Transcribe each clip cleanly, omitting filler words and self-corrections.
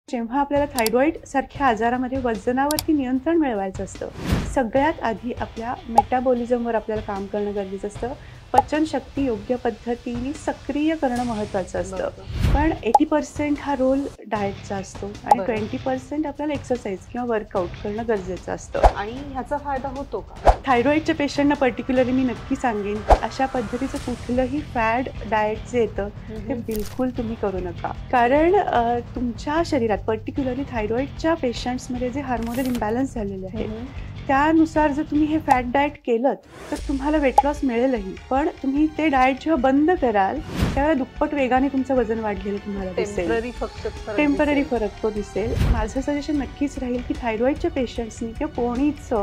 जेव्हा आपल्याला थायरॉईड सारख्या आजारामध्ये वजनावरती नियंत्रण मिळवायचं असतं, सगळ्यात आधी आपल्या मेटाबॉलिझमवर आपल्याला काम करणं गरजेचं असतं. पचनशक्ती योग्य पद्धतीने सक्रिय करणं महत्त्वाचं असतं. पण 80% हा रोल डाएटचा असतो आणि 20% आपल्याला एक्सरसाइज किंवा वर्कआउट करणं गरजेचं असतं. आणि ह्याचा फायदा होतो का? थायरॉईडच्या पेशंटना पर्टिक्युलरली मी नक्की सांगेन की अशा पद्धतीचं कुठलंही फॅड डाएट जे येतं ते बिलकुल तुम्ही करू नका. कारण तुमच्या शरीरात पर्टिक्युलरली थायरॉईडच्या पेशंट्समध्ये जे हार्मोनल इम्बॅलन्स झालेले आहे त्यानुसार जर तुम्ही हे फॅट डाएट केलं तर तुम्हाला वेट लॉस मिळेलही. पण तुम्ही ते डाएट जेव्हा बंद कराल त्यावेळेला दुप्पट वेगाने तुमचं वजन वाढलेलं तुम्हाला दिसेल. टेम्पररी फरक तो दिसेल. माझं सजेशन नक्कीच राहील की थायरॉईडच्या पेशंट्सनी किंवा कोणीच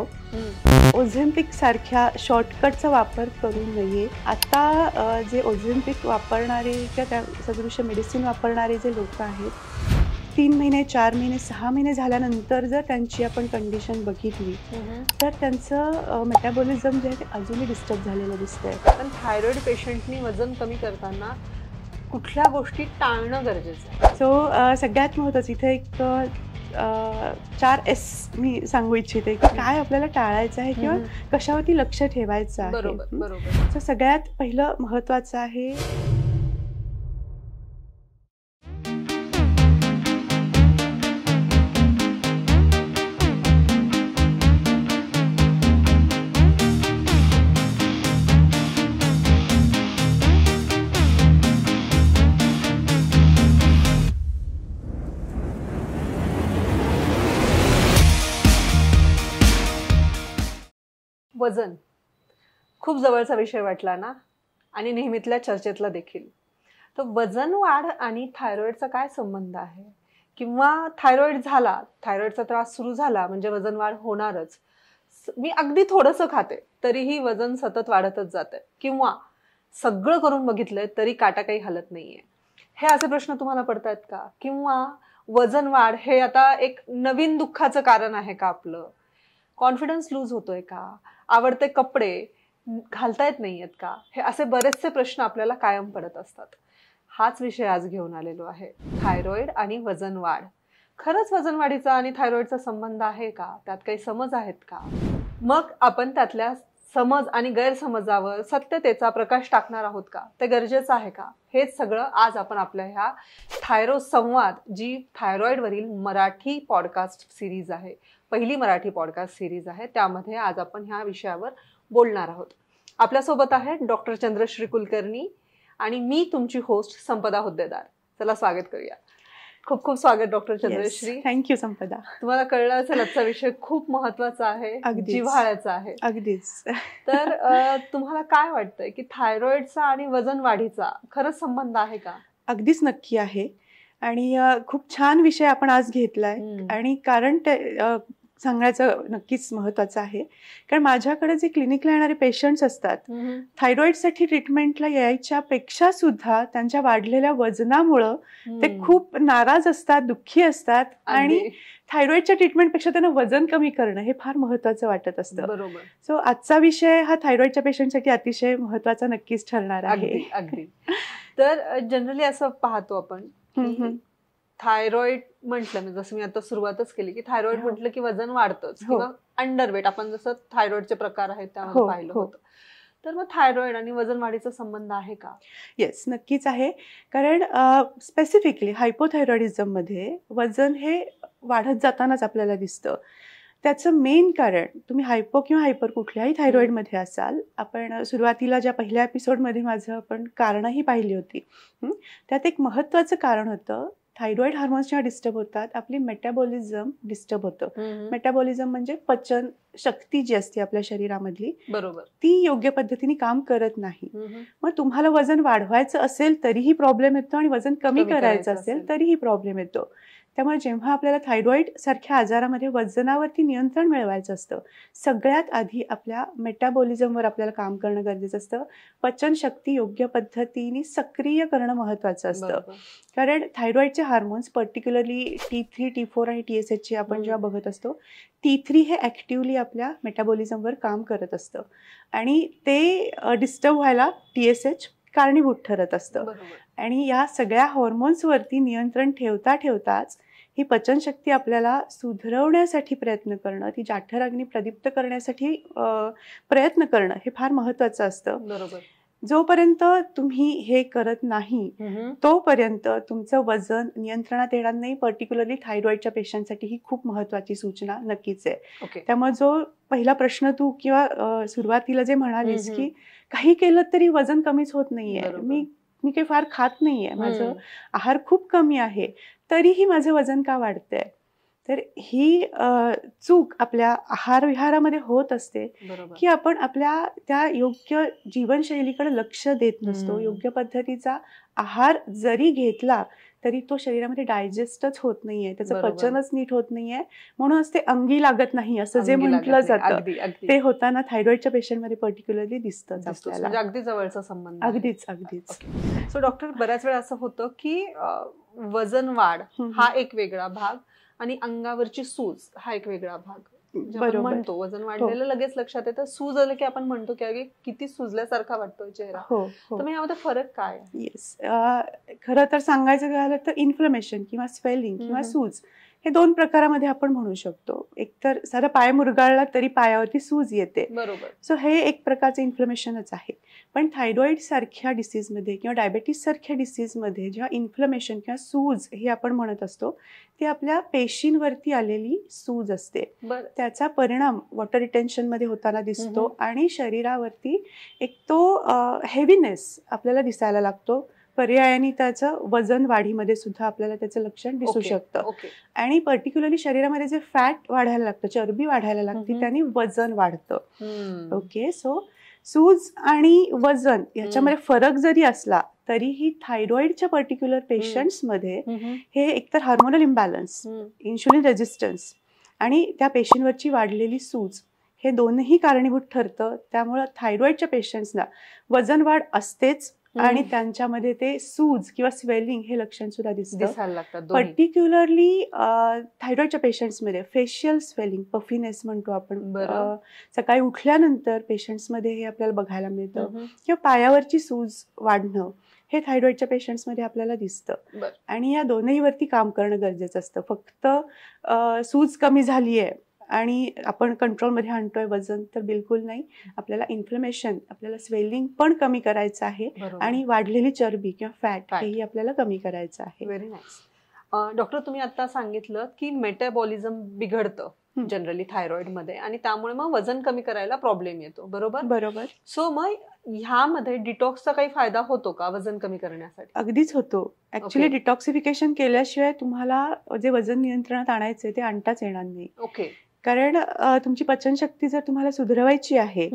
ओझेम्पिक सारख्या शॉर्टकटचा वापर करू नये. आता जे ओझेम्पिक वापरणारे किंवा त्या सदृश मेडिसिन वापरणारे जे लोक आहेत 3 महिने 4 महिने 6 महिने झाल्यानंतर जर त्यांची आपण कंडिशन बघितली तर त्यांचं मेटाबॉलिझम जे आहे ते अजूनही डिस्टर्ब झालेलं दिसतंय. पण थायरॉईड पेशंटनी वजन कमी करताना कुठल्या गोष्टी टाळणं गरजेचं आहे? सो सगळ्यात महत्त्वाचं इथे एक 4S मी सांगू इच्छिते की काय आपल्याला टाळायचं आहे किंवा कशावरती लक्ष ठेवायचं आहे. बरोबर. सो सगळ्यात पहिलं महत्त्वाचं आहे वजन. खूप जवळचा विषय वाटला ना, आणि नेहमीतल्या चर्चेतला देखील. तर वजन वाढ आणि थायरॉईडचा काय संबंध आहे? किंवा थायरॉईड झाला, थायरॉईडचा त्रास सुरू झाला म्हणजे वजन वाढ होणारच. मी अगदी थोडंसं खाते तरीही वजन सतत वाढतच जाते, किंवा सगळं करून बघितलंय तरी काटा काही हलत नाहीये. हे असे प्रश्न तुम्हाला पडतायत का? किंवा वजन वाढ हे आता एक नवीन दुःखाचं कारण आहे का आपलं? कॉन्फिडन्स लूज होतोय का? आवडते कपडे घालता येत नाहीयेत का? हे असे बरेचसे प्रश्न आपल्याला कायम पडत असतात. हाच विषय आज घेऊन आलेलो आहे, थायरॉईड आणि वजन वाढ. खरंच वजन वाढीचा आणि थायरॉईडचा संबंध आहे का? त्यात काही समज आहेत का? मग आपण त्यातल्या समज आणि गैरसमजावर सत्यतेचा प्रकाश टाकणार आहोत का? ते गरजेचं आहे का? हेच सगळं आज आपण आपल्या ह्या थायरो संवाद, जी थायरॉईडवरील मराठी पॉडकास्ट सिरीज आहे, पहिली मराठी पॉडकास्ट सिरीज आहे, त्यामध्ये आज आपण ह्या विषयावर बोलणार आहोत. आपल्यासोबत आहे डॉक्टर चंद्रश्री कुलकर्णी आणि मी तुमची होस्ट संपदा हुद्देदार. चला स्वागत करूया. खूप खूप स्वागत डॉक्टर चंद्रश्री. थँक्यू संपदा. तुम्हाला कळलं असेल आजचा विषय खूप महत्वाचा आहे, जिव्हाळ्याचा आहे. अगदीच. तर तुम्हाला काय वाटतंय की थायरॉईडचा आणि वजन वाढीचा खरंच संबंध आहे का? अगदीच नक्की आहे. आणि खूप छान विषय आपण आज घेतलाय. आणि कारण ते सांगायचं नक्कीच महत्त्वाचं आहे. कारण माझ्याकडे जे क्लिनिकला येणारे पेशंट्स असतात थायरॉईडसाठी ट्रीटमेंटला यायच्या पेक्षा सुद्धा त्यांच्या वाढलेल्या वजनामुळं ते खूप नाराज असतात, दुःखी असतात. आणि थायरॉईडच्या ट्रीटमेंटपेक्षा त्यांना वजन कमी करणं हे फार महत्त्वाचं वाटत असतं. बरोबर. सो आजचा विषय हा थायरॉईडच्या पेशंटसाठी अतिशय महत्त्वाचा नक्कीच ठरणार आहे. अगदी. तर जनरली असं पाहतो आपण थायरॉइड म्हटलं, म्हणजे जसं मी आता सुरुवातच केली की थायरॉइड म्हटलं की वजन वाढतंच किंवा अंडरवेट, आपण जसं थायरॉइडचे प्रकार आहेत त्यामध्ये पाहिलं होतं. तर मग थायरॉइड आणि वजन वाढीचा संबंध आहे का? येस, नक्कीच आहे. कारण स्पेसिफिकली हायपोथायरॉइडिझम मध्ये वजन हे वाढत जातानाच आपल्याला दिसतं. त्याचं मेन कारण, तुम्ही हायपो किंवा हायपर कुठल्याही थायरॉइडमध्ये असाल, आपण सुरुवातीला ज्या पहिल्या एपिसोडमध्ये माझं आपण कारणंही पाहिली होती, त्यात एक महत्त्वाचं कारण होतं, थायरॉइड हार्मोन्स जेव्हा डिस्टर्ब होतात आपली मेटाबॉलिझम डिस्टर्ब होतं. मेटाबॉलिझम म्हणजे पचन शक्ती जी असते आपल्या शरीरामधली, बरोबर, ती योग्य पद्धतीने काम करत नाही. मग तुम्हाला वजन वाढवायचं असेल तरीही प्रॉब्लेम येतो आणि वजन कमी करायचं असेल तरीही प्रॉब्लेम येतो. त्यामुळे जेव्हा आपल्याला थायरॉईड सारख्या आजारामध्ये वजनावरती नियंत्रण मिळवायचं असतं, सगळ्यात आधी आपल्या मेटाबॉलिझमवर आपल्याला काम करणं गरजेचं असतं. पचनशक्ती योग्य पद्धतीने सक्रिय करणं महत्त्वाचं असतं. कारण थायरॉईडचे हार्मोन्स पर्टिक्युलरली T3, T4 आणि TSH आपण जेव्हा बघत असतो, T3 हे ॲक्टिव्हली आपल्या मेटाबॉलिझमवर काम करत असतं आणि ते डिस्टर्ब व्हायला TSH कारणीभूत ठरत असतं. आणि या सगळ्या हॉर्मोन्सवरती नियंत्रण ठेवता ठेवताच ही पचनशक्ती आपल्याला सुधरवण्यासाठी प्रयत्न करणं, ती जाठराग्नी प्रदीप्त करण्यासाठी प्रयत्न करणं हे फार महत्त्वाचं असतं. बरोबर. जोपर्यंत तुम्ही हे करत नाही तोपर्यंत तुमचं वजन नियंत्रणात येणार नाही. पर्टिक्युलरली थायरॉइडच्या पेशंटसाठी ही खूप महत्त्वाची सूचना नक्कीच आहे. ओके. त्यामुळे जो पहिला प्रश्न तू किंवा सुरुवातीला जे म्हणालीस की काही केलं तरी वजन कमीच होत नाहीये, बरोबर. मी काही फार खात नाहीये, माझं आहार खूप कमी आहे, तरीही माझं वजन का वाढतंय, तर ही चूक आपल्या आहार विहारामध्ये होत असते बरोबर. की आपण आपल्या त्या योग्य जीवनशैलीकडे लक्ष देत नसतो. योग्य पद्धतीचा आहार जरी घेतला तरी तो शरीरामध्ये डायजेस्टच होत नाहीये, त्याचं बरोबर. पचनच नीट होत नाहीये, म्हणूनच ते अंगी लागत नाही असं जे अंगी म्हटलं लागत नाही. जातं अगदी अगदी ते होताना थायरॉइडच्या पेशंटमध्ये पर्टिक्युलरली दिसतंच दिसतोच. आपल्याला. म्हणजे अगदी जवळचा संबंध आहे. अगदीच अगदीच. सो डॉक्टर, बऱ्याच वेळा असं होतं की वजन वाढ हा एक वेगळा भाग आणि अंगावरची सूज हा एक वेगळा भाग. म्हणजे आपण बरोबर. म्हणतो वजन वाढलेलं लगेच लक्षात येतं, सूज आलं की आपण म्हणतो की अगे किती सुजल्यासारखा वाटतोय चेहरा. हो तर मग यामध्ये फरक काय आहे? येस, खरं तर सांगायचं झालं तर इन्फ्लमेशन किंवा स्वेलिंग किंवा सूज हे दोन प्रकारामध्ये आपण म्हणू शकतो. एकतर साधा पाय मुरगाळला तरी पायावरती सूज येते, बरोबर. सो हे एक प्रकारचं इन्फ्लमेशनच आहे. पण थायरॉइड सारख्या डिसीजमध्ये किंवा डायबेटीस सारख्या डिसीजमध्ये जेव्हा इन्फ्लमेशन किंवा सूज हे आपण म्हणत असतो ती आपल्या पेशींवरती आलेली सूज असते. त्याचा परिणाम वॉटर रिटेन्शनमध्ये होताना दिसतो आणि शरीरावरती एक तो हेवीनेस आपल्याला दिसायला लागतो. पर्यायाने त्याचं वजन वाढीमध्ये सुद्धा आपल्याला त्याचं लक्षण दिसू शकतं. आणि पर्टिक्युलरली शरीरामध्ये जे फॅट वाढायला लागतं, चरबी वाढायला लागते, त्याने वजन वाढतं. ओके, सो सूज आणि वजन याच्यामध्ये फरक जरी असला तरीही थायरॉइडच्या पर्टिक्युलर पेशंट्समध्ये हे एकतर हार्मोनल इम्बॅलन्स, इन्शुलिन रेजिस्टन्स आणि त्या पेशींवरची वाढलेली सूज हे दोनही कारणीभूत ठरतं. त्यामुळं थायरॉइडच्या पेशंट्सना वजन वाढ असतेच आणि त्यांच्यामध्ये ते सूज किंवा स्वेलिंग हे लक्षण सुद्धा दिसतं. पर्टिक्युलरली थायरॉइडच्या पेशंट्समध्ये फेशियल स्वेलिंग, पफिनेस म्हणतो आपण, सकाळी उठल्यानंतर पेशंट्समध्ये हे आपल्याला बघायला मिळतं किंवा पायावरची सूज वाढणं हे थायरॉइडच्या पेशंट्समध्ये आपल्याला दिसतं. आणि या दोनहीवरती काम करणं गरजेचं असतं. फक्त सूज कमी झाली आहे आणि आपण कंट्रोलमध्ये आणतोय वजन तर बिलकुल नाही. आपल्याला इन्फ्लमेशन, आपल्याला स्वेलिंग पण कमी करायचं आहे आणि वाढलेली चरबी किंवा फॅट हेही आपल्याला कमी करायचं आहे. Very nice. डॉक्टर, तुम्ही आता सांगितलं की मेटाबॉलिझम बिघडतं जनरली थायरॉइडमध्ये आणि त्यामुळे मग वजन कमी करायला प्रॉब्लेम येतो. बरोबर. सो मग ह्यामध्ये डिटॉक्सचा काही फायदा होतो का वजन कमी करण्यासाठी? अगदीच होतो. ऍक्च्युली डिटॉक्सिफिकेशन केल्याशिवाय तुम्हाला जे वजन नियंत्रणात आणायचे ते आणताच येणार नाही. ओके. कारण तुमची पचनशक्ती जर तुम्हाला सुधारायची आहे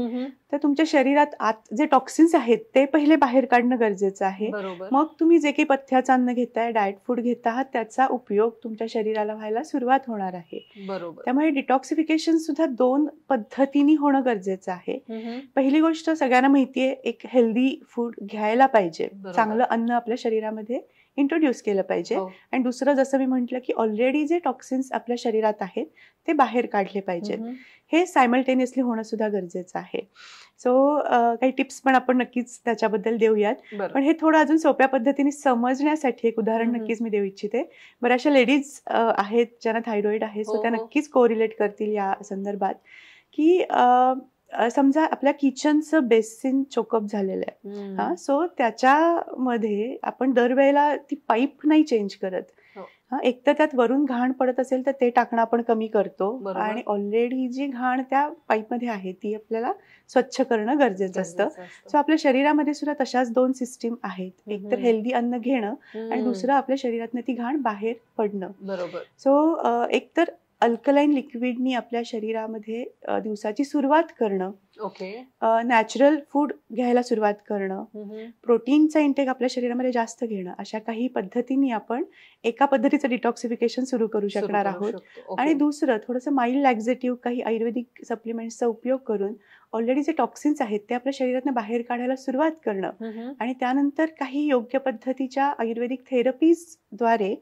तर तुमच्या शरीरात आत जे टॉक्सिन्स आहेत ते पहिले बाहेर काढणं गरजेचं आहे. मग तुम्ही जे काही पथ्याचं अन्न घेताय, डाएट फूड घेत आहात, त्याचा उपयोग तुमच्या शरीराला व्हायला सुरुवात होणार आहे. त्यामुळे डिटॉक्सिफिकेशन सुद्धा दोन पद्धतीने होणं गरजेचं आहे. पहिली गोष्ट सगळ्यांना माहितीये, एक हेल्दी फूड घ्यायला पाहिजे, चांगलं अन्न आपल्या शरीरामध्ये इंट्रोड्यूस केलं पाहिजे. आणि दुसरं, जसं मी म्हटलं की ऑलरेडी जे टॉक्सिन्स आपल्या शरीरात आहेत ते बाहेर काढले पाहिजेत. हे सायमल्टेनियसली होणं सुद्धा गरजेचं आहे. सो काही टिप्स पण आपण नक्कीच त्याच्याबद्दल देऊयात. पण हे थोडं अजून सोप्या पद्धतीने समजण्यासाठी एक उदाहरण नक्कीच मी देऊ इच्छिते. बऱ्याचशा लेडीज आहेत ज्यांना थायरॉइड आहे, सो त्या नक्कीच कोरिलेट करतील या संदर्भात की समजा आपल्या किचनचं बेसिन चोकअप झालेलं आहे, सो त्याच्यामध्ये आपण दरवेळेला ती पाईप नाही चेंज करत. एक तर त्यात वरून घाण पडत असेल तर ते टाकणं आपण कमी करतो आणि ऑलरेडी जी घाण त्या पाईपमध्ये आहे ती आपल्याला स्वच्छ करणं गरजेचं असतं. सो आपल्या शरीरामध्ये सुद्धा तशाच दोन सिस्टीम आहेत, एक तर हेल्दी अन्न घेणं आणि दुसरं आपल्या शरीरातनं ती घाण बाहेर पडणं. सो एक तर अल्कलाईन लिक्विडनी आपल्या शरीरामध्ये दिवसाची सुरुवात करणं, नॅचरल फूड घ्यायला सुरुवात करणं, प्रोटीनचा इंटेक आपल्या शरीरामध्ये जास्त घेणं, अशा काही पद्धतींनी आपण एका पद्धतीचं डिटॉक्सिफिकेशन सुरू करू शकणार आहोत. आणि दुसरं थोडंसं माइल्ड लॅक्झेटिव्ह काही आयुर्वेदिक सप्लिमेंट्सचा उपयोग करून ऑलरेडी जे टॉक्सिन्स आहेत ते आपल्या शरीरातून बाहेर काढायला सुरुवात करणं आणि त्यानंतर काही योग्य पद्धतीच्या आयुर्वेदिक थेरपीजद्वारे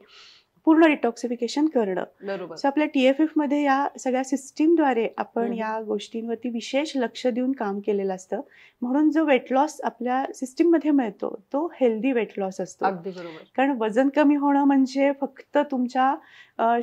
पूर्ण डिटॉक्सिफिकेशन करणं. बरोबर. सो आपल्या TFF मध्ये या सगळ्या सिस्टीमद्वारे आपण हम्म. या गोष्टींवरती विशेष लक्ष देऊन काम केलेलं असतं. म्हणून जो वेट लॉस आपल्या सिस्टीममध्ये मिळतो तो हेल्दी वेट लॉस असतो. अगदी बरोबर. कारण वजन कमी होणं म्हणजे फक्त तुमच्या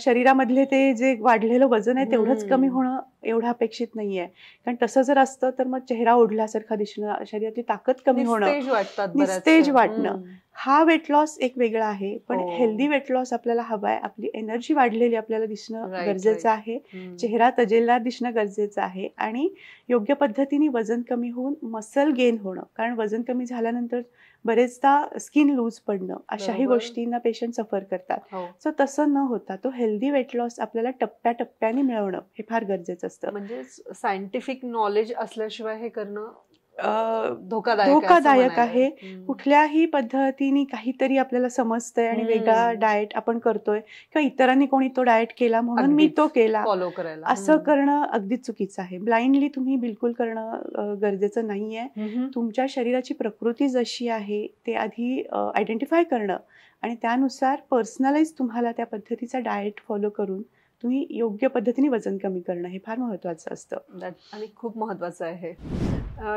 शरीरामधले ते जे वाढलेलं वजन आहे तेवढंच कमी होणं एवढं अपेक्षित नाहीये. कारण तसं जर असतं तर मग चेहरा ओढल्यासारखा दिसणं, शरीरातली ताकद कमी होणं, निस्तेज वाटतात बऱ्याच निस्तेज वेळा. वाटणं, हा वेट लॉस एक वेगळा आहे. पण हो. हेल्दी वेट लॉस आपल्याला हवाय. आपली एनर्जी वाढलेली आपल्याला दिसणं Right, गरजेचं आहे. हम्म. चेहरा तजेलदार दिसणं गरजेचं आहे आणि योग्य पद्धतीने वजन कमी होऊन मसल गेन होणं. कारण वजन कमी झाल्यानंतर बरेचदा स्किन लूज पडणं अशाही बरोबर. गोष्टींना पेशंट सफर करतात. हो. सो तसं न होता तो हेल्दी वेट लॉस आपल्याला टप्प्याटप्प्याने मिळवणं हे फार गरजेचं असतं. म्हणजे सायंटिफिक नॉलेज असल्याशिवाय हे करणं धोकादायक आहे. कुठल्याही पद्धतीने काहीतरी आपल्याला समजतंय आणि वेगळा डाएट आपण करतोय किंवा इतरांनी कोणी तो डाएट केला म्हणून मी तो केला फॉलो करायला असं करणं अगदीच चुकीचं आहे. ब्लाइंडली तुम्ही बिलकुल करणं गरजेचं नाहीये. तुमच्या शरीराची प्रकृती जशी आहे ते आधी आयडेंटिफाय करणं आणि त्यानुसार पर्सनलाइज तुम्हाला त्या पद्धतीचा डाएट फॉलो करून तुम्ही योग्य पद्धतीने वजन कमी करणं हे फार महत्वाचं असतं आणि खूप महत्वाचं आहे.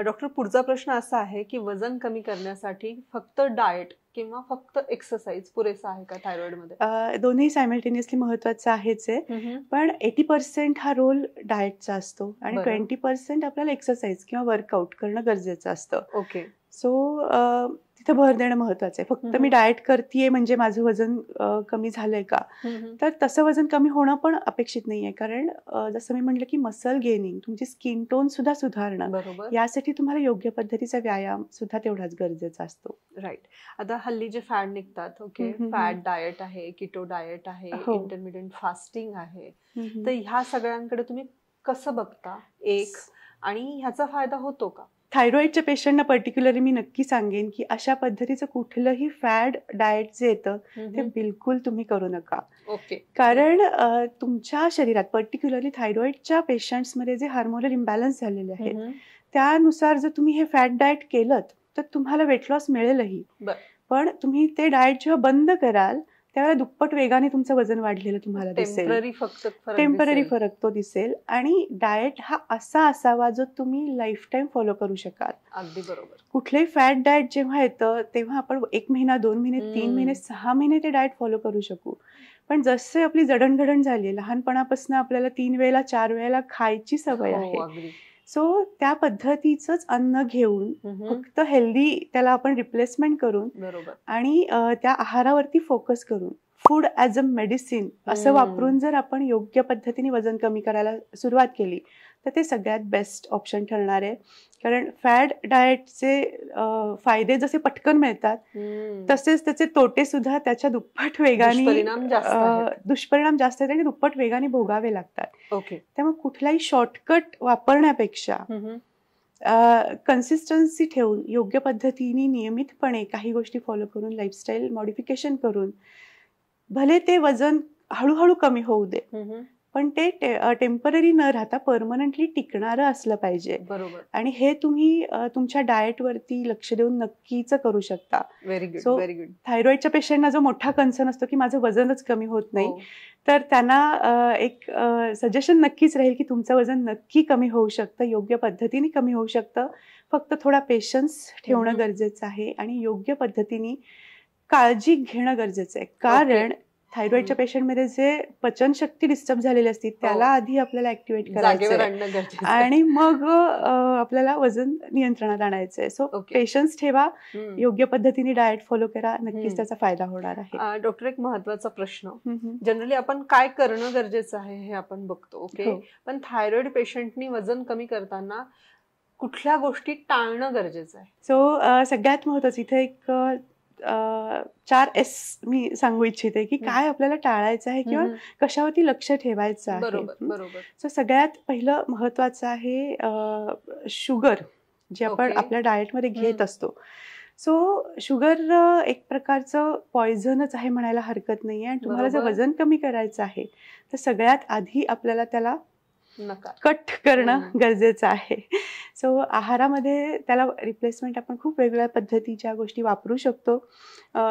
डॉक्टर, पुढचा प्रश्न असा आहे की वजन कमी करण्यासाठी फक्त डाएट किंवा फक्त एक्सरसाइज पुरेसा आहे का थायरॉइड मध्ये? दोन्ही सायमल्टेनियसली महत्वाचं आहेच आहे. पण 80% हा रोल डाएटचा असतो आणि 20% आपल्याला एक्सरसाइज किंवा वर्कआउट करणं गरजेचं असतं. ओके. सो तिथं भर देणं महत्वाचं आहे. फक्त मी डाएट करतेय म्हणजे माझं वजन कमी झालंय का, तर तसं वजन कमी होणं पण अपेक्षित नाहीये. कारण जसं मी म्हटलं की मसल गेनिंग, तुमची स्किन टोन सुद्धा सुधारणं, यासाठी तुम्हाला योग्य पद्धतीचा व्यायाम सुद्धा तेवढाच गरजेचा असतो. राईट. आता हल्ली जे फॅड निघतात, ओके, फॅट डाएट आहे, किटो डाएट आहे, इंटरमिडियंट फास्टिंग आहे, तर ह्या सगळ्यांकडे तुम्ही कसं बघता एक, आणि ह्याचा फायदा होतो का? थायरॉइडच्या पेशंटना पर्टिक्युलरली मी नक्की सांगेन की अशा पद्धतीचं कुठलंही फॅड डाएट जे येतं ते बिलकुल तुम्ही करू नका. ओके. कारण तुमच्या शरीरात पर्टिक्युलरली थायरॉइडच्या पेशंट्समध्ये जे हार्मोनल इम्बॅलन्स झालेले आहेत त्यानुसार जर तुम्ही हे फॅट डाएट केलं तर तुम्हाला वेट लॉस मिळेलही. पण तुम्ही ते डाएट जेव्हा बंद कराल त्यावेळेला दुप्पट वेगाने तुमचं वजन वाढलेलं तुम्हाला दिसेल. टेम्पररी फरक तो दिसेल. आणि डाएट हा असा असावा जो तुम्ही लाईफ टाईम फॉलो करू शकाल. अगदी बरोबर. कुठलेही फॅट डाएट जेव्हा येतं तेव्हा आपण 1 महिना 2 महिने 3 महिने 6 महिने ते डाएट फॉलो करू शकू. पण जसे आपली जडणघडण झाली, लहानपणापासून आपल्याला 3 वेळेला 4 वेळेला खायची सवय आहे, सो त्या पद्धतीचंच अन्न घेऊन फक्त हेल्दी त्याला आपण रिप्लेसमेंट करून आणि त्या आहारावरती फोकस करून फूड ॲज अ मेडिसिन असं वापरून जर आपण योग्य पद्धतीने वजन कमी करायला सुरुवात केली तर ते सगळ्यात बेस्ट ऑप्शन ठरणार आहे. कारण फॅड डाएटचे फायदे जसे पटकन मिळतात तसेच त्याचे तोटे सुद्धा त्याच्या दुप्पट वेगाने, दुष्परिणाम जास्त आहेत आणि दुप्पट वेगाने भोगावे लागतात. ओके. त्यामुळे कुठलाही शॉर्टकट वापरण्यापेक्षा कन्सिस्टन्सी ठेवून योग्य पद्धतीने नियमितपणे काही गोष्टी फॉलो करून लाईफस्टाईल मॉडिफिकेशन करून भले ते वजन हळूहळू कमी होऊ दे पण ते टेम्पररी न राहता परमनंटली टिकणारं असलं पाहिजे. बरोबर. आणि हे तुम्ही तुमच्या डाएटवरती लक्ष देऊन नक्कीच करू शकता. Very good. सो थायरॉइडच्या पेशंटना जो मोठा कन्सर्न असतो की माझं वजनच कमी होत नाही, तर त्यांना एक सजेशन नक्कीच राहील की तुमचं वजन नक्की कमी होऊ शकतं, योग्य पद्धतीने कमी होऊ शकतं. फक्त थोडा पेशन्स ठेवणं गरजेचं आहे आणि योग्य पद्धतीने काळजी घेणं गरजेचं आहे. कारण थायरॉइडच्या पेशंटमध्ये जे पचनशक्ती डिस्टर्ब झालेली असते त्याला आधी आपल्याला ऍक्टिव्हेट करायचं आणि मग आपल्याला वजन नियंत्रणात आणायचंय. सो पेशन्स ठेवा, योग्य पद्धतीने डाएट फॉलो करा, नक्कीच त्याचा फायदा होणार आहे. डॉक्टर, एक महत्वाचा प्रश्न, जनरली आपण काय करणं गरजेचं आहे हे आपण बघतो, ओके, पण थायरॉइड पेशंटनी वजन कमी करताना कुठल्या गोष्टी टाळणं गरजेचं आहे? सो सगळ्यात महत्वाचं इथे एक 4 S मी सांगू इच्छिते की काय आपल्याला टाळायचं आहे किंवा कशावरती लक्ष ठेवायचं आहे. बरोबर. सो सगळ्यात पहिलं महत्वाचं आहे शुगर, जे आपण आपल्या डाएटमध्ये घेत असतो. सो शुगर एक प्रकारचं पॉयझनच आहे म्हणायला हरकत नाहीये. आणि तुम्हाला जर वजन कमी करायचं आहे तर सगळ्यात आधी आपल्याला त्याला नका कट करणं गरजेचं आहे. सो आहारामध्ये त्याला रिप्लेसमेंट आपण खूप वेगवेगळ्या पद्धतीच्या गोष्टी वापरू शकतो.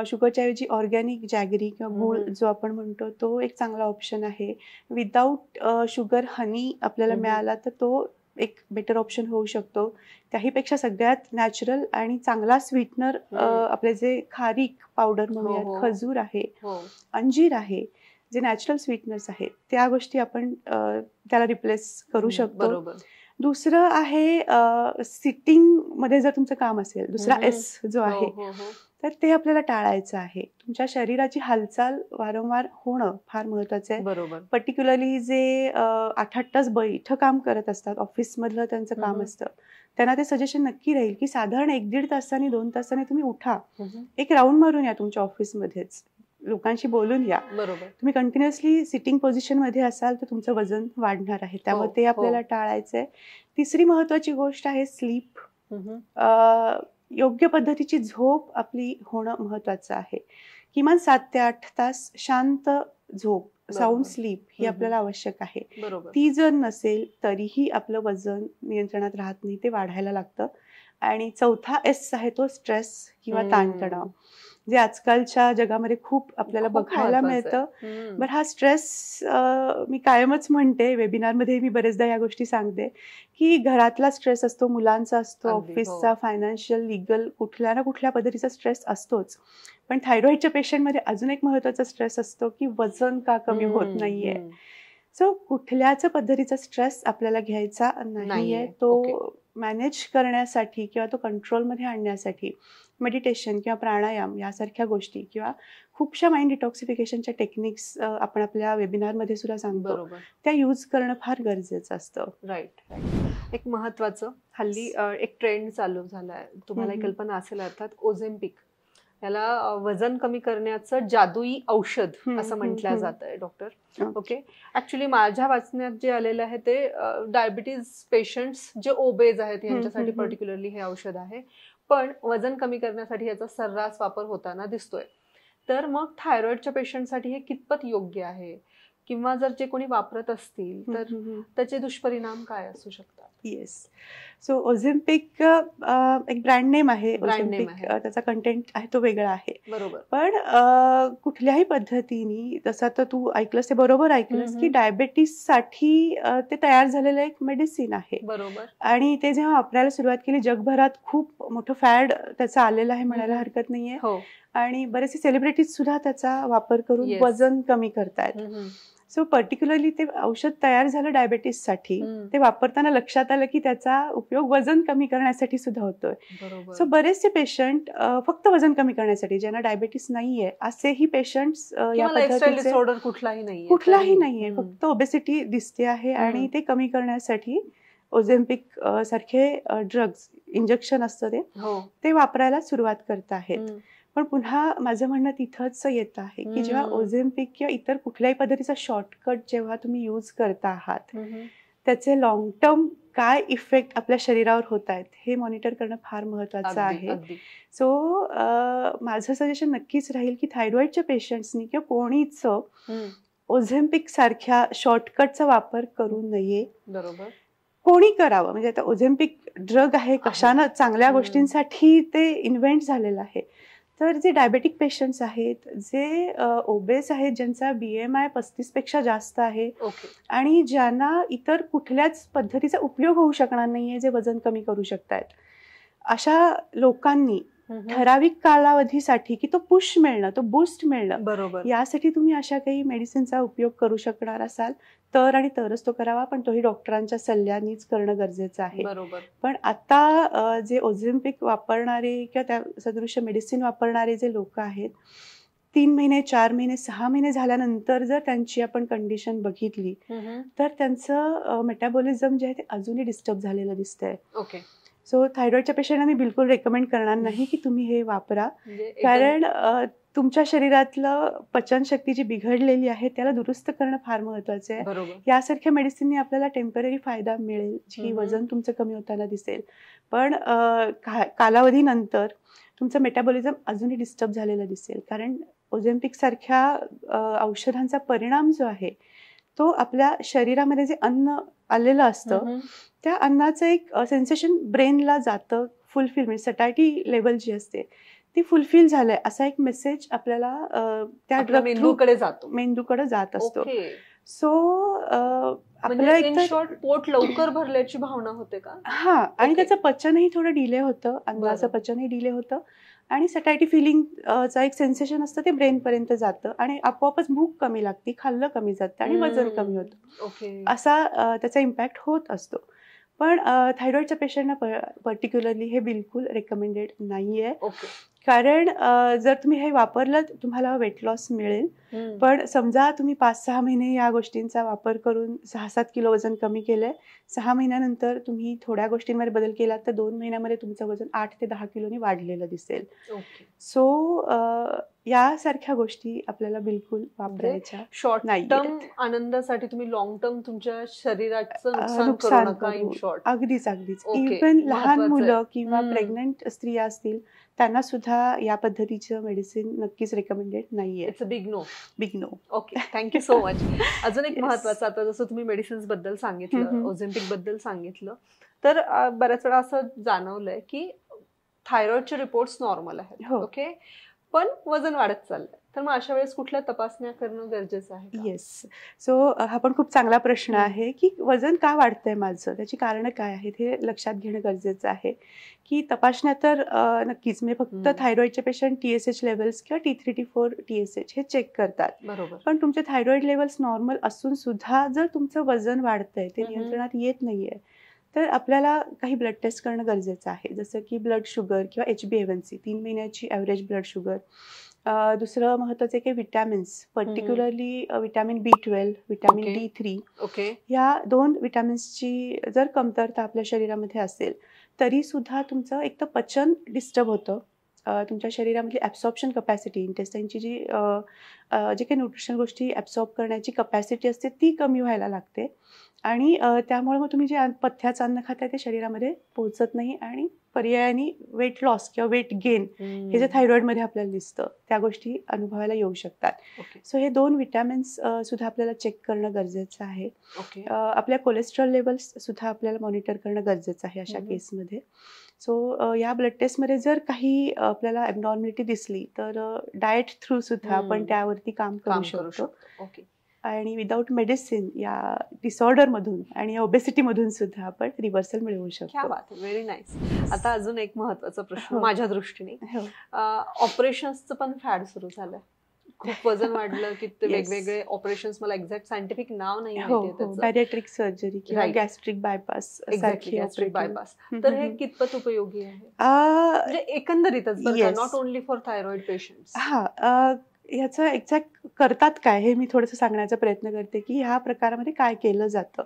शुगरच्या ऐवजी ऑर्गॅनिक जॅगरी किंवा गूळ जो आपण म्हणतो तो एक चांगला ऑप्शन आहे. विदाऊट शुगर हनी आपल्याला मिळाला तर तो एक बेटर ऑप्शन होऊ शकतो. त्याहीपेक्षा सगळ्यात नॅचरल आणि चांगला स्वीटनर आपले जे खारीक पावडर म्हणूयात, खजूर आहे, अंजीर आहे, जे नॅचरल स्वीटनर्स आहेत त्या गोष्टी आपण त्याला रिप्लेस करू शकतो. दुसरं आहे सिटिंग मध्ये जर तुमचं काम असेल, दुसरा S जो आहे तर ते आपल्याला टाळायचं आहे. तुमच्या शरीराची हालचाल वारंवार होणं फार महत्वाचं आहे. पर्टिक्युलरली जे 8-8 तास बैठं काम करत असतात, ऑफिसमधलं त्यांचं काम असतं, त्यांना ते सजेशन नक्की राहील की साधारण 1-1.5 तासांनी 2 तासांनी तुम्ही उठा, एक राऊंड मारून या तुमच्या ऑफिसमध्येच, लोकांशी बोलून या. तुम्ही कंटिन्युअसली सिटिंग पोझिशन मध्ये असाल तर तुमचं वजन वाढणार आहे, त्यामुळे ते आपल्याला टाळायचंय. तिसरी महत्वाची गोष्ट आहे स्लीप. योग्य पद्धतीची झोप आपली होणं महत्वाचं आहे. किमान 7 ते 8 तास शांत झोप, साऊंड स्लीप ही आपल्याला आवश्यक आहे. ती जर नसेल तरीही आपलं वजन नियंत्रणात राहत नाही, ते वाढायला लागतं. आणि चौथा S आहे तो स्ट्रेस किंवा ताणतणाव, जे आजकालच्या जगामध्ये खूप आपल्याला बघायला मिळतं. बरं, हा स्ट्रेस मी कायमच म्हणते, वेबिनारमध्ये मी बरेचदा या गोष्टी सांगते की घरातला स्ट्रेस असतो, मुलांचा असतो, ऑफिसचा, फायनान्शियल, लिगल, कुठल्या ना कुठल्या पद्धतीचा स्ट्रेस असतोच. पण थायरॉइडच्या पेशंटमध्ये अजून एक महत्वाचा स्ट्रेस असतो की वजन का कमी होत नाहीये. सो कुठल्याच पद्धतीचा स्ट्रेस आपल्याला घ्यायचा नाहीये. तो मॅनेज करण्यासाठी किंवा तो कंट्रोलमध्ये आणण्यासाठी मेडिटेशन किंवा प्राणायाम यासारख्या गोष्टी किंवा खूपशा माइंड डिटॉक्सिफिकेशनच्या टेक्निक्स आपण आपल्या वेबिनारमध्ये सुद्धा सांगतो, त्या यूज करणं फार गरजेचं असतं. राईट. एक महत्वाचं हल्ली एक ट्रेंड चालू झालाय, तुम्हाला एक कल्पना असेल अर्थात, ओझेम्पिक. याला वजन कमी करण्याचं जादुई औषध असं म्हटलं जात आहे, डॉक्टर. ओके. ऍक्च्युली माझ्या वाचण्यात जे आलेलं आहे ते डायबिटीज पेशंट्स जे ओबेज आहेत यांच्यासाठी पर्टिक्युलरली हे औषध आहे, पण वजन कमी करण्यासाठी याचा सर्रास वापर होताना दिसतोय. तर मग थायरॉइडच्या पेशंटसाठी हे कितपत योग्य आहे, किंवा जर जे कोणी वापरत असतील तर त्याचे दुष्परिणाम काय असू शकतात? येस. सो ओझेम्पिक एक ब्रँड नेम आहे. त्याचा कंटेंट आहे तो वेगळा आहे. पण कुठल्याही पद्धतीने, जसं आता तू ऐकलंस ते बरोबर ऐकलंस, की डायबेटीस साठी ते तयार झालेलं एक मेडिसिन आहे. आणि ते जेव्हा वापरायला सुरुवात केली, जगभरात खूप मोठं फॅड त्याचं आलेलं आहे म्हणायला हरकत नाहीये. आणि बरेचसे सेलिब्रिटीज सुद्धा त्याचा वापर करून वजन कमी करतायत. सो पर्टिक्युलरली ते औषध तयार झालं डायबेटीससाठी, ते वापरताना लक्षात आलं की त्याचा उपयोग वजन कमी करण्यासाठी सुद्धा होतोय. सो बरेचसे पेशंट फक्त वजन कमी करण्यासाठी, ज्यांना डायबेटीस नाहीये असेही पेशंट्स या पद्धतीचे कुठलाही नाहीये, फक्त ओबेसिटी दिसते आहे आणि ते कमी करण्यासाठी ओझेम्पिक सारखे ड्रग्ज, इंजेक्शन असतं ते वापरायला सुरुवात करत आहेत. पण पुन्हा माझं म्हणणं तिथंच येत आहे की जेव्हा ओझेम्पिक किंवा इतर कुठल्याही पद्धतीचा शॉर्टकट जेव्हा तुम्ही यूज करता आहात, त्याचे लॉंग टर्म काय इफेक्ट आपल्या शरीरावर होत आहेत हे मॉनिटर करणं फार महत्वाचं आहे. सो माझं सजेशन नक्कीच राहील की थायरॉइडच्या पेशंट्सनी किंवा कोणीच ओझेम्पिक सारख्या शॉर्टकटचा वापर करू नये. कोणी करावं, म्हणजे आता ओझेम्पिक ड्रग आहे, कशानं चांगल्या गोष्टींसाठी ते इन्व्हेंट झालेलं आहे. तर जे डायबेटिक पेशंट्स आहेत, जे ओबेस आहेत, ज्यांचा BMI 35 पेक्षा जास्त आहे आणि ज्यांना इतर कुठल्याच पद्धतीचा उपयोग होऊ शकणार नाहीये, जे वजन कमी करू शकतायत, अशा लोकांनी ठराविक कालावधीसाठी की तो पुश मिळणं, तो बूस्ट मिळणं, यासाठी तुम्ही अशा काही मेडिसिनचा उपयोग करू शकणार असाल तर आणि तरच तो करावा. पण तोही डॉक्टरांच्या सल्ल्यानेच करणं गरजेचं आहे. पण आता जे ओझेम्पिक वापरणारे किंवा त्या सदृश्य मेडिसिन वापरणारे जे लोक आहेत, 3 महिने, 4 महिने, 6 महिने झाल्यानंतर जर त्यांची आपण कंडिशन बघितली तर त्यांचं मेटाबॉलिझम जे आहे ते अजूनही डिस्टर्ब झालेलं दिसतंय. सो थायरॉइडच्या पेशंटना मी बिलकुल रेकमेंड करणार नाही की तुम्ही हे वापरा, कारण तुमच्या शरीरातलं पचनशक्ती जी बिघडलेली आहे त्याला दुरुस्त करणं फार महत्वाचं आहे. यासारख्या मेडिसिनने आपल्याला टेम्पररी फायदा मिळेल, जी वजन तुमचं कमी होताना दिसेल, पण कालावधीनंतर तुमचं मेटाबॉलिझम अजूनही डिस्टर्ब झालेलं दिसेल. कारण ओझेम्पिक सारख्या औषधांचा परिणाम जो आहे तो आपल्या शरीरामध्ये जे अन्न आलेलं असतं त्या अन्नाचं एक सेन्सेशन ब्रेनला जातं, फुलफिल म्हणजे सटायटी लेवल जी असते ती फुलफिल झालंय असा एक मेसेज आपल्याला त्या ड्रग मेंदूकडे जात असतो. सो आपलं इन शॉर्ट पोट लवकर भरल्याची भावना होते का? हा, आणि त्याचं पचनही थोडं डिले होतं, अन्नाचं पचनही डिले होतं आणि सटायटी फिलिंग चा एक सेन्सेशन असतं ते ब्रेन पर्यंत जातं आणि आपोआपच भूक कमी लागते, खाल्लं कमी जातं आणि वजन कमी होतं. असा त्याचा इम्पॅक्ट होत असतो. पण थायरॉइडच्या पेशंटना पर्टिक्युलरली हे बिलकुल रेकमेंडेड नाहीये. कारण जर तुम्ही हे वापरलं तुम्हाला वेट लॉस मिळेल, पण समजा तुम्ही 5-6 महिने या गोष्टींचा वापर करून 6-7 किलो वजन कमी केलंय, 6 महिन्यानंतर तुम्ही थोड्या गोष्टींमध्ये बदल केला तर 2 महिन्यामध्ये तुमचं वजन 8 ते 10 किलोनी वाढलेलं दिसेल. सो यासारख्या गोष्टी आपल्याला बिलकुल वापरायच्या शॉर्ट टर्म आनंदासाठी तुम्ही लॉंग टर्म तुमच्या शरीराचं नुकसान करू नका. अगदीच अगदीच. इव्हन लहान मुलं किंवा प्रेग्नंट स्त्रिया असतील त्यांना सुद्धा या पद्धतीचं मेडिसिन नक्कीच रेकमेंडेड नाहीये. It's a big no. Big no. Okay, thank you so much. अजून एक महत्वाचं, आता जसं तुम्ही मेडिसिन्स बद्दल सांगितलं, ओझेम्पिक बद्दल सांगितलं, तर बऱ्याच वेळा असं जाणवलंय की थायरॉइडचे रिपोर्ट्स नॉर्मल आहेत, ओके, पण वजन वाढत चाललंय, तर मग अशा वेळेस कुठल्या तपासण्या करणं गरजेचं आहे? येस. सो हा पण खूप चांगला प्रश्न आहे की वजन का वाढतंय माझं, त्याची कारणं काय आहेत हे लक्षात घेणं गरजेचं आहे. की तपासण्या तर नक्कीच, म्हणजे फक्त थायरॉइडचे पेशंट TSH लेवल्स किंवा T3 T4 TSH हे चेक करतात. बरोबर. पण तुमचे थायरॉइड लेवल्स नॉर्मल असून सुद्धा जर तुमचं वजन वाढतंय, ते नियंत्रणात येत नाहीये, तर आपल्याला काही ब्लड टेस्ट करणं गरजेचं आहे. जसं की ब्लड शुगर किंवा HbA1c 3 महिन्याची ॲव्हरेज ब्लड शुगर. दुसरं महत्त्वाचं आहे की vitamins, particularly vitamin B12, vitamin D3, या 2 विटॅमिन्सची जर कमतरता आपल्या शरीरामध्ये असेल तरी सुद्धा तुमचं एक तर पचन डिस्टर्ब होतं, तुमच्या शरीरामधली ॲब्सॉर्प्शन कपॅसिटी, इंटेस्टाईनची जी जे काही न्यूट्रिशनल गोष्टी ॲब्सॉर्ब करण्याची कपॅसिटी असते ती कमी व्हायला लागते आणि त्यामुळे मग तुम्ही जे पथ्याचं अन्न खाताय ते शरीरामध्ये पोहोचत नाही आणि पर्यायाने वेट लॉस किंवा वेट गेन हे जे थायरॉइडमध्ये आपल्याला दिसतं त्या गोष्टी अनुभवायला येऊ शकतात. सो हे 2 विटॅमिन्स सुद्धा आपल्याला चेक करणं गरजेचं आहे. आपल्या कोलेस्ट्रॉल लेवल्स सुद्धा आपल्याला मॉनिटर करणं गरजेचं आहे अशा केसमध्ये. सो या ब्लड टेस्टमध्ये जर काही आपल्याला ॲबनॉर्मॅलिटी दिसली तर डाएट थ्रू सुद्धा आपण त्यावरती काम करू शकतो. आणि विदाऊट मेडिसिन या डिसऑर्डरमधून आणि ओबेसिटीमधून सुद्धा आपण रिव्हर्सल मिळवू शकतो. Very nice. आता अजून एक महत्वाचा प्रश्न माझ्या दृष्टीने, ऑपरेशन्सचं पण फॅड सुरू झालंय. खूप वजन वाढलं की ते वेगवेगळे ऑपरेशन्स, मला एक्झॅक्ट सायंटिफिक नाव नाही माहिती त्याचं, बॅरिएट्रिक सर्जरी किंवा गॅस्ट्रिक बायपास. Gastric bypass. तर हे कितपत उपयोगी आहे, म्हणजे एकंदरीतच, not only for thyroid patients? ह्याचं एक्झॅक्ट करतात काय हे मी थोडंसं सांगण्याचा प्रयत्न करते की ह्या प्रकारामध्ये काय केलं जातं.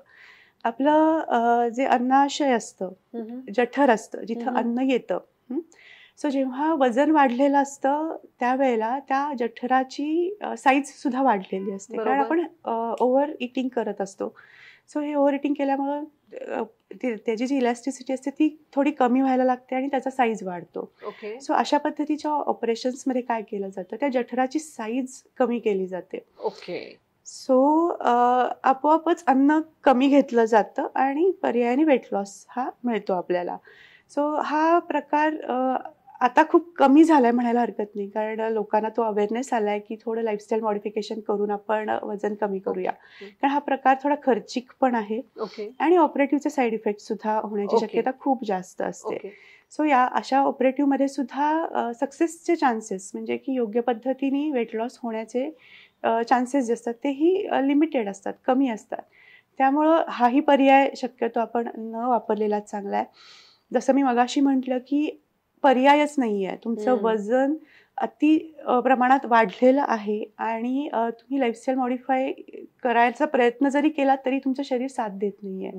आपलं जे अन्नाशय असतं, जठर असतं, जिथं अन्न येतं, सो जेव्हा वजन वाढलेलं असतं त्यावेळेला त्या जठराची साईज सुद्धा वाढलेली असते, कारण आपण ओव्हर इटिंग करत असतो. सो हे ओव्हर इटिंग केल्यामुळं त्याची जी इलॅस्टिसिटी असते ती थोडी कमी व्हायला लागते आणि त्याचा साईज वाढतो. सो अशा पद्धतीच्या ऑपरेशन्समध्ये काय केलं जातं, त्या जठराची साईज कमी केली जाते. सो आपोआपच अन्न कमी घेतलं जातं आणि पर्यायाने वेट लॉस हा मिळतो आपल्याला. सो हा प्रकार आता खूप कमी झालाय म्हणायला हरकत नाही, कारण लोकांना तो अवेअरनेस आलाय की थोडं लाईफस्टाईल मॉडिफिकेशन करून आपण वजन कमी करूया. कारण हा प्रकार थोडा खर्चिक पण आहे आणि ऑपरेटिव्हचे साईड इफेक्ट सुद्धा होण्याची शक्यता खूप जास्त असते. सो या अशा ऑपरेटिव्हमध्ये सुद्धा सक्सेसचे चान्सेस, म्हणजे की योग्य पद्धतीने वेट लॉस होण्याचे चान्सेस जे असतात तेही लिमिटेड असतात, कमी असतात. त्यामुळं हाही पर्याय शक्यतो आपण न वापरलेलाच चांगला आहे. जसं मी मगाशी म्हटलं की पर्यायच नाही आहे, तुमचं वजन अति प्रमाणात वाढलेलं आहे आणि तुम्ही लाईफस्टाईल मॉडिफाय करायचा प्रयत्न जरी केला तरी तुमचं शरीर साथ देत नाहीये.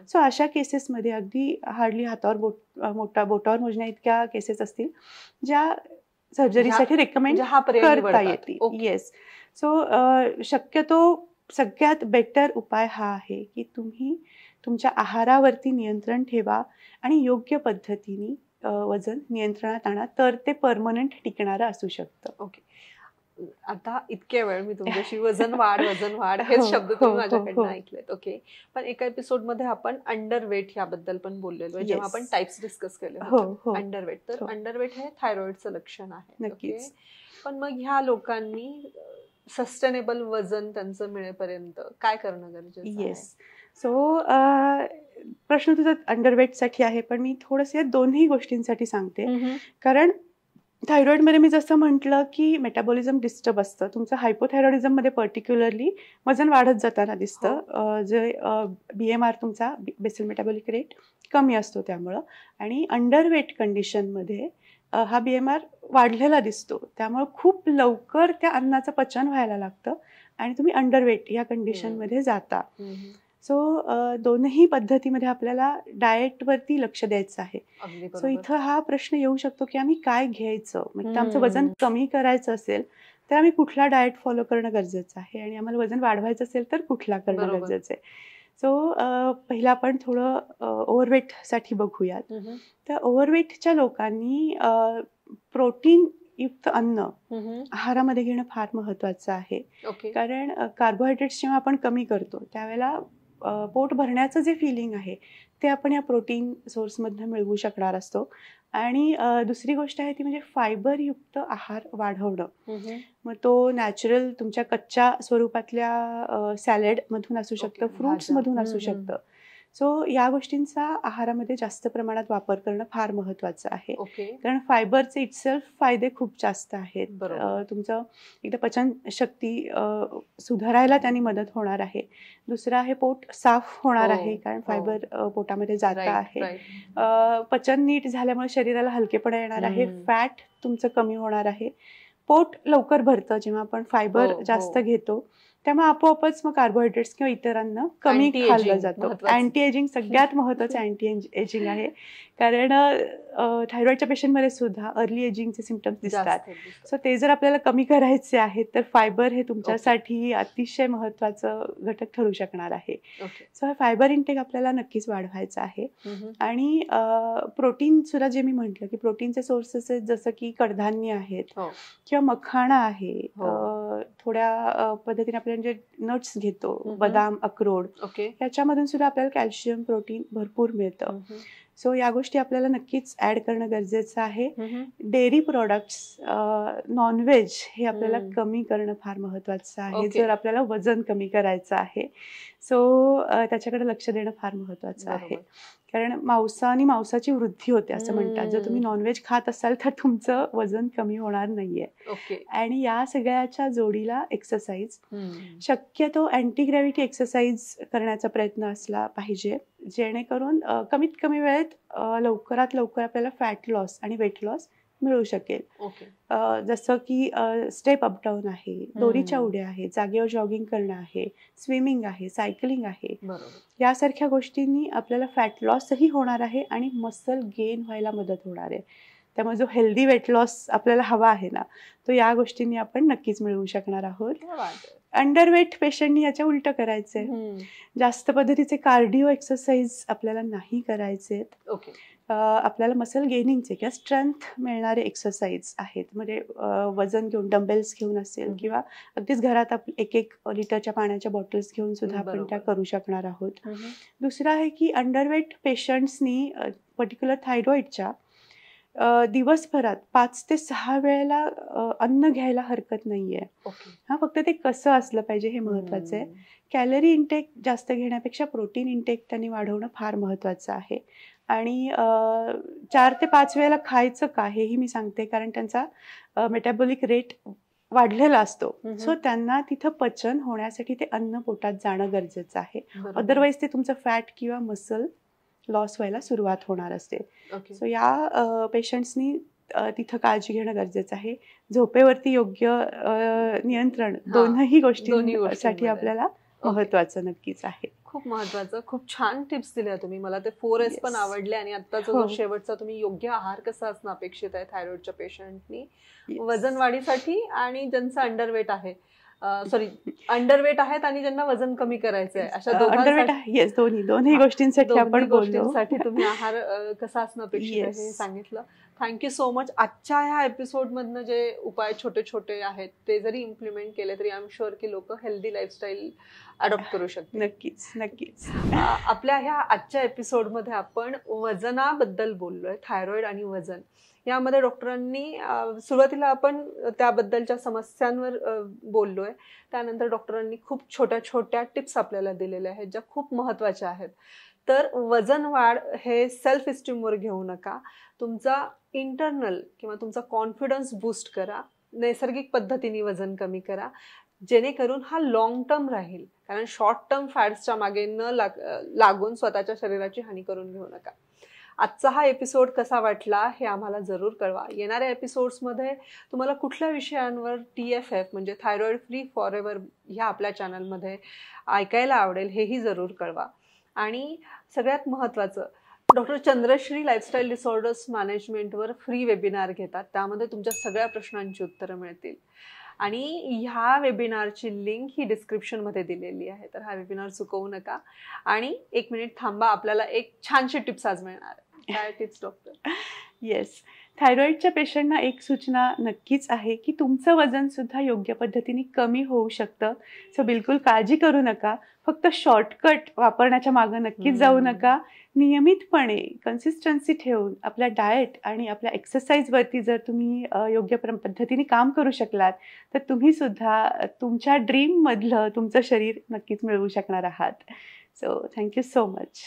सो अशा केसेसमध्ये अगदी हार्डली हातावर बोटावर मोजण्या इतक्या केसेस असतील ज्या सर्जरीसाठी रेकमेंड करता येतील. येस. सो शक्यतो सगळ्यात बेटर उपाय हा आहे की तुम्ही तुमच्या आहारावरती नियंत्रण ठेवा आणि योग्य पद्धतीने वजन नियंत्रणात आणा, तर ते परमनंट टिकणारं असू शकतं. आता इतक्या वेळ मी तुमच्याशी वजन वाढ हेच शब्द तुम्ही हो, माझ्याकडनं हो. ऐकलेत. ओके, पण एका एपिसोड मध्ये आपण अंडरवेट याबद्दल पण बोललेलो आहे, जेव्हा Yes. आपण टाइप्स डिस्कस केले हो, होते. हो. अंडरवेट, तर हो. अंडरवेट हे थायरॉइडचं लक्षण आहे. नक्कीच. ओके, पण मग ह्या लोकांनी सस्टेनेबल वजन त्यांचं मिळेपर्यंत काय करणं गरजेचं आहे? येस. सो प्रश्न तुझा अंडरवेटसाठी आहे, पण मी थोडंसं या दोन्ही गोष्टींसाठी सांगते. कारण थायरॉइडमध्ये मी जसं म्हटलं की मेटाबॉलिझम डिस्टर्ब असतं. तुमचं हायपोथायरॉइडिझममध्ये पर्टिक्युलरली वजन वाढत जाताना दिसतं. जे BMR तुमचा बेसल मेटाबॉलिक रेट कमी असतो त्यामुळं. आणि अंडरवेट कंडिशनमध्ये हा BMR वाढलेला दिसतो. त्यामुळं खूप लवकर त्या अन्नाचं पचन व्हायला लागतं आणि तुम्ही अंडरवेट या कंडिशनमध्ये जाता. सो दोनही पद्धतीमध्ये आपल्याला डाएटवरती लक्ष द्यायचं आहे. अगदी सो बरोबर. इथं हा प्रश्न येऊ शकतो की आम्ही काय घ्यायचं, म्हणजे आमचं वजन कमी करायचं असेल तर आम्ही कुठला डाएट फॉलो करणं गरजेचं आहे आणि आम्हाला वजन वाढवायचं असेल तर कुठला करणं बरोबर. गरजेचं आहे. सो पहिला आपण थोडं ओव्हरवेटसाठी बघूयात. तर ओव्हरवेटच्या लोकांनी प्रोटीन युक्त अन्न आहारामध्ये घेणं फार महत्त्वाचं आहे. ओके. कारण कार्बोहायड्रेट्स जेव्हा आपण कमी करतो त्यावेळेला पोट भरण्याचं जे फिलिंग आहे ते आपण या प्रोटीन सोर्समधनं मिळवू शकणार असतो. आणि दुसरी गोष्ट आहे ती म्हणजे फायबरयुक्त आहार वाढवणं. मग तो नॅचरल तुमच्या कच्च्या स्वरूपातल्या सॅलडमधून असू शकतं, ओके, फ्रुट्समधून भाज्या. असू शकतं. सो या गोष्टींचा आहारामध्ये जास्त प्रमाणात वापर करणं फार महत्त्वाचं आहे. ओके. कारण फायबरचे इटसेल्फ फायदे खूप जास्त आहेत. बरोबर. तुमचं एकदा पचनशक्ती सुधारायला त्यांनी मदत होणार आहे. दुसरं आहे पोट साफ होणार हो, आहे, कारण हो. फायबर पोटामध्ये जात राईट, आहे. राईट. पचन नीट झाल्यामुळे शरीराला हलकेपणा येणार आहे, हम्म. फॅट तुमचं कमी होणार आहे, पोट लवकर भरतं जेव्हा आपण फायबर हो, जास्त हो. घेतो. त्यामुळे आपोआपच मग कार्बोहायड्रेट्स किंवा इतर अन्न कमी Anti-aging खाल्लं जातं. महत्त्वाचं. अँटी एजिंग सगळ्यात महत्त्वाचं अँटी एजिंग आहे. कारण थायरॉइडच्या पेशंटमध्ये सुद्धा अर्ली एजिंगचे सिम्पटम्स दिसतात. जास्त दिसतात. सो ते जर आपल्याला कमी करायचे आहेत तर फायबर हे तुमच्यासाठी अतिशय महत्त्वाचं घटक ठरू शकणार आहे. ओके. सो हा फायबर इंटेक आपल्याला नक्कीच वाढवायचा आहे. आणि प्रोटीन सुद्धा जे मी म्हटलं की प्रोटीनचे सोर्सेस आहेत जसं की कडधान्य आहेत हो. किंवा मखाणा आहे. हो. थोड्या पद्धतीने आपण जे नट्स घेतो, हम्म. बदाम, अक्रोड, ओके. याच्यामधून सुद्धा आपल्याला कॅल्शियम, प्रोटीन भरपूर मिळतं. सो या गोष्टी आपल्याला नक्कीच ऍड करणं गरजेचं आहे. डेअरी प्रोडक्ट्स, नॉनव्हेज हे आपल्याला कमी करणं फार महत्त्वाचं आहे ओके. जर आपल्याला वजन कमी करायचं आहे. सो त्याच्याकडे लक्ष देणं फार महत्त्वाचं आहे. बरोबर. कारण मांसाने मांसाची वृद्धी होते असं म्हणतात. जर तुम्ही नॉनव्हेज खात असाल तर तुमचं वजन कमी होणार नाहीये. ओके. आणि या सगळ्याच्या जोडीला एक्सरसाइज, शक्यतो अँटी ग्रॅव्हिटी एक्सरसाइज करण्याचा प्रयत्न असला पाहिजे, जेणेकरून कमीत कमी वेळेत लवकरात लवकर आपल्याला फॅट लॉस आणि वेट लॉस मिळू शकेल. ओके. जसं की स्टेप अप डाऊन आहे, दोरीच्या उड्या आहे, जागेवर जॉगिंग करणं आहे, स्विमिंग आहे, सायकलिंग आहे. बरोबर. यासारख्या गोष्टींनी आपल्याला फॅट लॉसही होणार आहे आणि मसल गेन व्हायला मदत होणार आहे. त्यामुळे जो हेल्दी वेट लॉस आपल्याला हवा आहे ना, तो या गोष्टींनी आपण नक्कीच मिळवू शकणार आहोत. क्या बात आहे. अंडरवेट पेशंटनी याच्या उलटं करायचंय. जास्त पद्धतीचे कार्डिओ एक्सरसाइज आपल्याला नाही करायचे. ओके. आपल्याला मसल गेनिंगचे किंवा स्ट्रेंथ मिळणारे एक्सरसाइज आहेत. म्हणजे वजन घेऊन, डंबेल्स घेऊन असेल किंवा अगदीच घरात 1-1 लिटरच्या पाण्याच्या बॉटल्स घेऊन सुद्धा आपण त्या करू शकणार आहोत. दुसरं आहे की अंडरवेट पेशंट्सनी पर्टिक्युलर थायरॉइडच्या दिवसभरात 5 ते 6 वेळेला अन्न घ्यायला हरकत नाहीये. ओके. हा, फक्त ते कसं असलं पाहिजे हे महत्त्वाचं आहे. कॅलरी इंटेक जास्त घेण्यापेक्षा प्रोटीन इंटेक त्यांनी वाढवणं फार महत्त्वाचं आहे. आणि 4 ते 5 वेळेला खायचं का हेही मी सांगते, कारण त्यांचा मेटाबॉलिक रेट वाढलेला असतो. सो त्यांना तिथं पचन होण्यासाठी ते अन्न पोटात जाणं गरजेचं आहे. अदरवाईज ते तुमचं फॅट किंवा मसल लॉस व्हायला सुरुवात होणार असते. ओके. सो या पेशंट्सनी तिथं काळजी घेणं गरजेचं आहे. झोपेवरती योग्य नियंत्रण दोन्ही गोष्टींसाठी आपल्याला महत्त्वाचं नक्कीच आहे. खूप महत्वाचं. खूप छान टिप्स दिल्या तुम्ही. मला ते 4S पण आवडले. आणि आत्ताचा जो शेवटचा तुम्ही योग्य आहार कसा असणं अपेक्षित आहे थायरॉइडच्या पेशंटनी वजन वाढीसाठी आणि ज्यांचं अंडरवेट आहे, अंडरवेट आहेत आणि ज्यांना वजन कमी करायचं आहे, अशा दोन्ही गोष्टींसाठी आपण बोललो. तुम्ही आहार कसा असणं अपेक्षित आहे हे सांगितलं. Thank you so much. आजच्या ह्या एपिसोडमधनं जे उपाय छोटे छोटे आहेत ते जरी इम्प्लिमेंट केले तरी आय एम शुअर की लोक हेल्दी लाईफस्टाईल अडॉप्ट करू शकतील. नक्कीच नक्कीच. आपल्या ह्या आजच्या एपिसोडमध्ये आपण वजनाबद्दल बोललोय, थायरॉइड आणि वजन यामध्ये डॉक्टरांनी सुरुवातीला आपण त्याबद्दलच्या समस्यांवर बोललोय. त्यानंतर डॉक्टरांनी खूप छोट्या छोट्या टिप्स आपल्याला दिलेल्या आहेत ज्या खूप महत्त्वाच्या आहेत. तर वजन वाढ हे सेल्फ इस्टीमवर घेऊ नका. तुमचा इंटरनल किंवा तुमचा कॉन्फिडन्स बूस्ट करा. नैसर्गिक पद्धतीने वजन कमी करा जेणेकरून हा लॉंग टर्म राहील. कारण शॉर्ट टर्म फॅट्सच्या मागे न लागून स्वतःच्या शरीराची हानी करून घेऊ नका. आजचा हा एपिसोड कसा वाटला हे आम्हाला जरूर कळवा. येणाऱ्या एपिसोड्समध्ये तुम्हाला कुठल्या विषयांवर TFF म्हणजे थायरॉइड फ्री फॉर एव्हर ह्या आपल्या चॅनलमध्ये ऐकायला आवडेल हेही जरूर कळवा. आणि सगळ्यात महत्त्वाचं, डॉक्टर चंद्रश्री लाईफस्टाईल डिसऑर्डर्स मॅनेजमेंटवर फ्री वेबिनार घेतात. त्यामध्ये तुमच्या सगळ्या प्रश्नांची उत्तरं मिळतील. आणि ह्या वेबिनारची लिंक ही डिस्क्रिप्शनमध्ये दिलेली आहे. तर हा वेबिनार चुकवू नका. आणि 1 मिनिट थांबा, आपल्याला एक छानशी टिप्स आज मिळणार आहे. काय टिप्स डॉक्टर? येस, थायरॉइडच्या पेशंटना एक सूचना नक्कीच आहे की तुमचं वजन सुद्धा योग्य पद्धतीने कमी होऊ शकतं. सो बिलकुल काळजी करू नका. फक्त शॉर्टकट वापरण्याच्या मागं नक्कीच जाऊ नका. नियमितपणे कन्सिस्टन्सी ठेवून आपल्या डाएट आणि आपल्या एक्सरसाइजवरती जर तुम्ही योग्य पद्धतीने काम करू शकलात तर तुम्ही सुद्धा तुमच्या ड्रीममधलं तुमचं शरीर नक्कीच मिळवू शकणार आहात. So thank you so much.